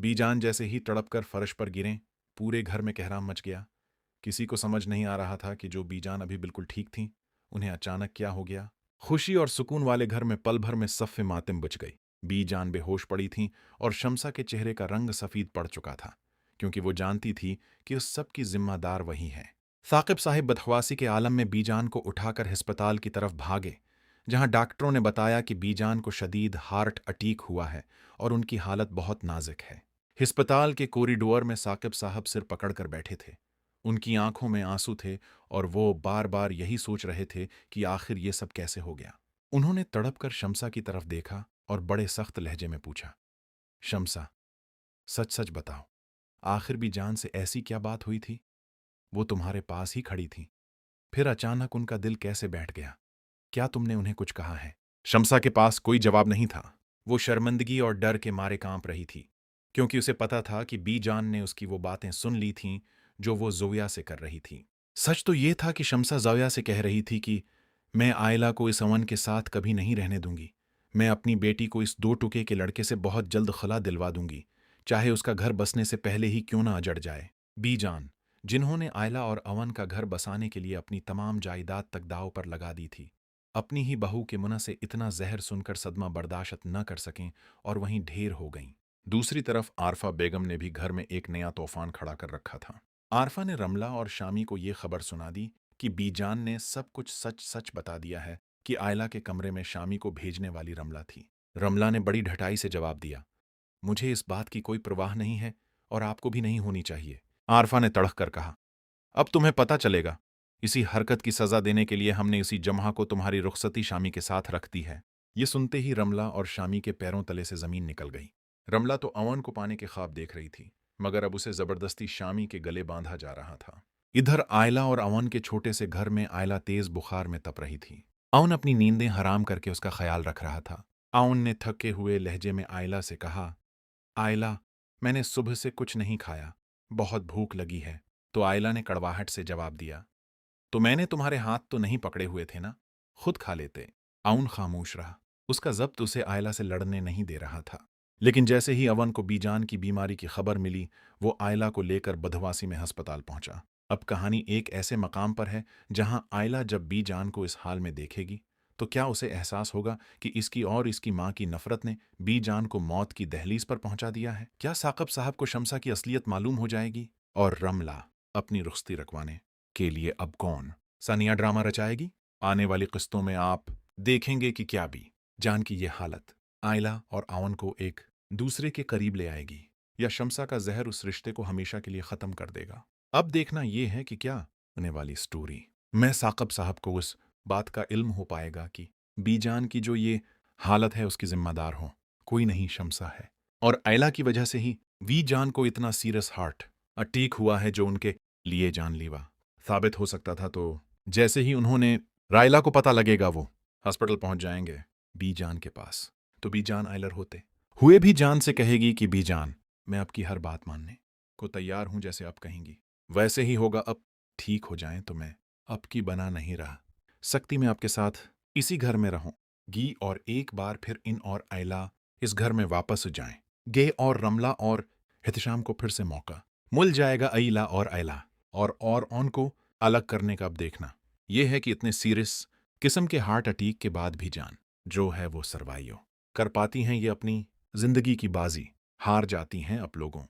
बीजान जैसे ही तड़प कर फर्श पर गिरे, पूरे घर में कहराम मच गया। किसी को समझ नहीं आ रहा था कि जो बीजान अभी बिल्कुल ठीक थीं, उन्हें अचानक क्या हो गया। खुशी और सुकून वाले घर में पल भर में सफ़े मातिम बुझ गई। बीजान बेहोश पड़ी थीं और शमसा के चेहरे का रंग सफ़ीद पड़ चुका था, क्योंकि वो जानती थी कि उस सब की जिम्मेदार वही है। साकिब साहिब बदहवासी के आलम में बीजान को उठाकर अस्पताल की तरफ भागे, जहां डॉक्टरों ने बताया कि बीजान को शदीद हार्ट अटैक हुआ है और उनकी हालत बहुत नाजुक है। अस्पताल के कॉरिडोर में साकिब साहब सिर पकड़कर बैठे थे। उनकी आंखों में आंसू थे और वो बार बार यही सोच रहे थे कि आखिर ये सब कैसे हो गया। उन्होंने तड़प कर शमसा की तरफ देखा और बड़े सख्त लहजे में पूछा, शमसा, सच सच बताओ, आखिर भी जान से ऐसी क्या बात हुई थी? वो तुम्हारे पास ही खड़ी थी, फिर अचानक उनका दिल कैसे बैठ गया? क्या तुमने उन्हें कुछ कहा है? शमसा के पास कोई जवाब नहीं था। वो शर्मिंदगी और डर के मारे कांप रही थी, क्योंकि उसे पता था कि बी जान ने उसकी वो बातें सुन ली थीं जो वो जोया से कर रही थी। सच तो ये था कि शमसा जोया से कह रही थी कि मैं आयला को इस अमन के साथ कभी नहीं रहने दूंगी। मैं अपनी बेटी को इस 2 टुके के लड़के से बहुत जल्द खला दिलवा दूंगी, चाहे उसका घर बसने से पहले ही क्यों ना अजड़ जाए। बी जान, जिन्होंने आयला और अवन का घर बसाने के लिए अपनी तमाम जायदाद तक दांव पर लगा दी थी, अपनी ही बहू के मुंह से इतना जहर सुनकर सदमा बर्दाश्त न कर सकें और वहीं ढेर हो गईं। दूसरी तरफ आरफा बेगम ने भी घर में एक नया तूफान खड़ा कर रखा था। आरफा ने रमला और शामी को ये खबर सुना दी कि बीजान ने सब कुछ सच सच बता दिया है कि आयला के कमरे में शामी को भेजने वाली रमला थी। रमला ने बड़ी ढटाई से जवाब दिया, मुझे इस बात की कोई परवाह नहीं है और आपको भी नहीं होनी चाहिए। आरफा ने तड़क कर कहा, अब तुम्हें पता चलेगा। इसी हरकत की सजा देने के लिए हमने इसी जमहा को तुम्हारी रुखसती शामी के साथ रख दी है। ये सुनते ही रमला और शामी के पैरों तले से जमीन निकल गई। रमला तो अवन को पाने के ख्वाब देख रही थी, मगर अब उसे जबरदस्ती शामी के गले बांधा जा रहा था। इधर आयला और अवन के छोटे से घर में आयला तेज बुखार में तप रही थी। अवन अपनी नींदें हराम करके उसका ख्याल रख रहा था। अवन ने थके हुए लहजे में आयला से कहा, आयला, मैंने सुबह से कुछ नहीं खाया, बहुत भूख लगी है। तो आयला ने कड़वाहट से जवाब दिया, तो मैंने तुम्हारे हाथ तो नहीं पकड़े हुए थे ना, खुद खा लेते। आउन खामोश रहा। उसका जब्त उसे आयला से लड़ने नहीं दे रहा था। लेकिन जैसे ही अवन को बीजान की बीमारी की खबर मिली, वो आयला को लेकर बदहवासी में अस्पताल पहुंचा। अब कहानी एक ऐसे मकाम पर है जहां आयला जब बीजान को इस हाल में देखेगी तो क्या उसे एहसास होगा कि इसकी और इसकी मां की नफरत ने बीजान को मौत की दहलीज पर पहुंचा दिया है? क्या साकब साहब को शमसा की असलियत मालूम हो जाएगी? और रमला अपनी रुखसती रखवाने के लिए अब कौन सा नया ड्रामा रचाएगी? आने वाली किस्तों में आप देखेंगे कि क्या भी जान की ये हालत आयला और आवन को एक दूसरे के करीब ले आएगी, या शमसा का जहर उस रिश्ते को हमेशा के लिए खत्म कर देगा। अब देखना यह है कि क्या होने वाली स्टोरी मैं साकब साहब को उस बात का इल्म हो पाएगा कि बीजान की जो ये हालत है उसकी जिम्मेदार हो कोई नहीं, शमसा है। और आयला की वजह से ही वी जान को इतना सीरियस हार्ट अटैक हुआ है जो उनके लिए जानलेवा साबित हो सकता था। तो जैसे ही उन्होंने रायला को पता लगेगा वो हॉस्पिटल पहुंच जाएंगे बीजान के पास। तो बीजान आयलर होते हुए भी जान से कहेगी कि बीजान, मैं आपकी हर बात मानने को तैयार हूं, जैसे आप कहेंगी वैसे ही होगा। अब ठीक हो जाएं तो मैं अब की बना नहीं रहा सकती, मैं आपके साथ इसी घर में रहूंगी और एक बार फिर इन और आयला इस घर में वापस जाएं। गे और रमला और हितशाम को फिर से मौका मिल जाएगा आयला और आयला और ऑन को अलग करने का। अब देखना यह है कि इतने सीरियस किस्म के हार्ट अटैक के बाद भी जान जो है वो सरवाइव कर पाती हैं। ये अपनी जिंदगी की बाजी हार जाती हैं। अब लोगों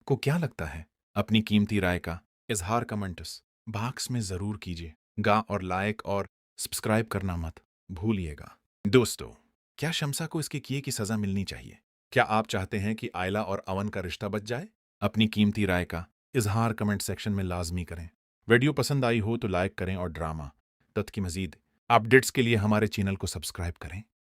को क्या लगता है? अपनी कीमती राय का इजहार कमेंट्स बॉक्स में जरूर कीजिएगा और लाइक और सब्सक्राइब करना मत भूलिएगा। दोस्तों, क्या शमसा को इसके किए की सजा मिलनी चाहिए? क्या आप चाहते हैं कि आयला और अवन का रिश्ता बच जाए? अपनी कीमती राय का इजहार कमेंट सेक्शन में लाजमी करें। वीडियो पसंद आई हो तो लाइक करें और ड्रामा तत् की मजीद अपडेट्स के लिए हमारे चैनल को सब्सक्राइब करें।